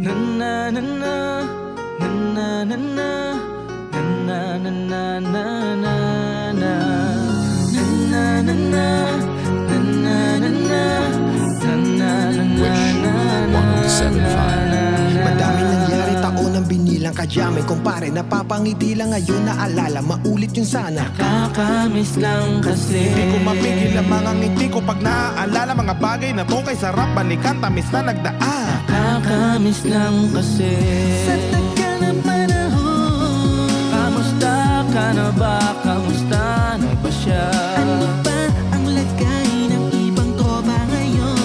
na na na na na na na na na na na na na na na na Madaming nangyari taon ang binilang kadyamay kumpare, napapangiti lang ngayon naalala, maulit yun sana. Nakakamiss lang kasi Di ko mapigil ang mga ngiti ko pag naaalala mga bagay na to kay sarap balikan, tamis na nagdaan. Nakakamiss lang kasi Sa tagal ng panahon, kamusta ka na ba? Kamusta na ba siya? ano ba ang lagay ng ibang tropa ngayon?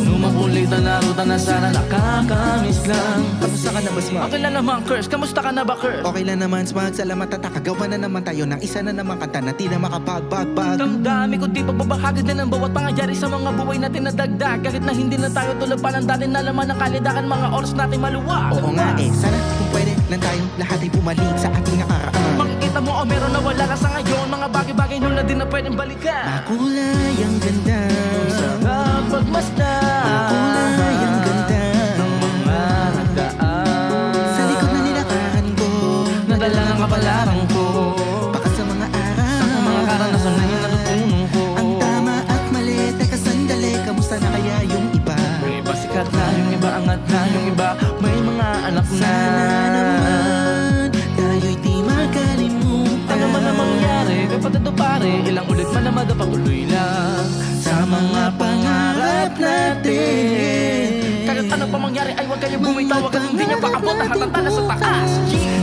Nung makulitan na ruta na sana nakakamiss lang. Kamusta ka na ba, Smart? Okay lang naman, Curse. Kamusta ka na ba, Curse? Okay lang naman, Smart. Salamat at nakagawa na naman tayo ng isa na naman kanta na tila makapagbag-bag. Damdami ko di pagbabahagi din ang bawat pangyayari sa mga buhay natin na dagdag. Kahit na hindi na tayo tulad pa ng dati na laman ng kalidakan, mga oras natin maluwag. Oo nga sana kung pwede lang tayong lahat ay bumalik sa ating nakaraan. Makikita mo o meron na wala na sa ngayon, mga bagay-bagay nun na din na pwedeng balikan. Makulay ang ganda, Sarap pagmasdan, makulay ang ganda ng mga nagdaan. sa likod na nilakaran ko, Nadala ng kapalaran ko, baka sa mga araw, sa mga karanasan na yung natutunan ko. ang tama at mali. Teka sandali, kamusta na kaya yung iba? Yung iba sikat na, yung iba angat na, yung iba may mga anak na. Sana naman tayo'y di makalimutan. Ano man ang mangyari, kapatid o pare, ilang ulit man na magpatuloy lang sa mga pangarap natin. Kahit ano pa mangyari ay huwag kayong bumitaw, huwag at hindi niya paabot ang hatanta na sa taas.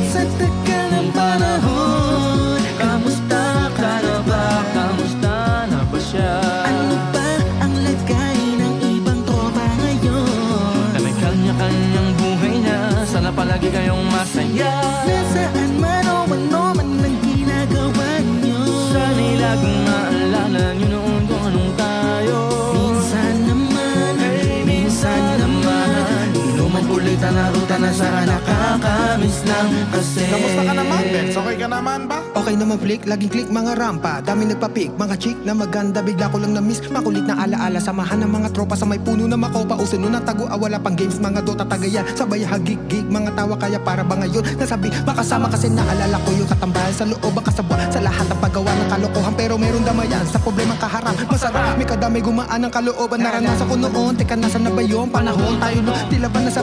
Sa tagal ng panahon, Kamusta ka na ba? Kamusta na ba siya? ano ba ang lagay ng ibang tropa ngayon? Na may kanya-kanyang buhay na, sana palagi kayong masaya. Nasaan man o ano man ang ginagawa nyo, Sana'y laging maalala nyo noon kung anong tayo. minsan naman, minsan naman, Lumang kulitan na ruta na sana nakakamiss lang kasi. Kamusta ka naman, Benz? Okay ka naman ba? okay naman flick, laging click mga rampa. Dami nagpapik, mga chick na maganda. Bigla ko lang na-miss, makulit na alaala. Samahan ng mga tropa sa may puno na makopa. Uso nun ang tago, wala pang games. Mga Dota tagayan, sabay hagig-gig. Mga tawa kaya para ba ngayon nasabi makasama kasi naalala ko yung katambahan sa loob ang kasabwa. Sa lahat ng paggawa ng kalokohan pero meron damayan. Sa problemang kaharap, masarap. May kadamay gumaan ng kalooban. Naranasan ko noon, teka nasa na ba yung panahon? Tayo no, tila ba nasa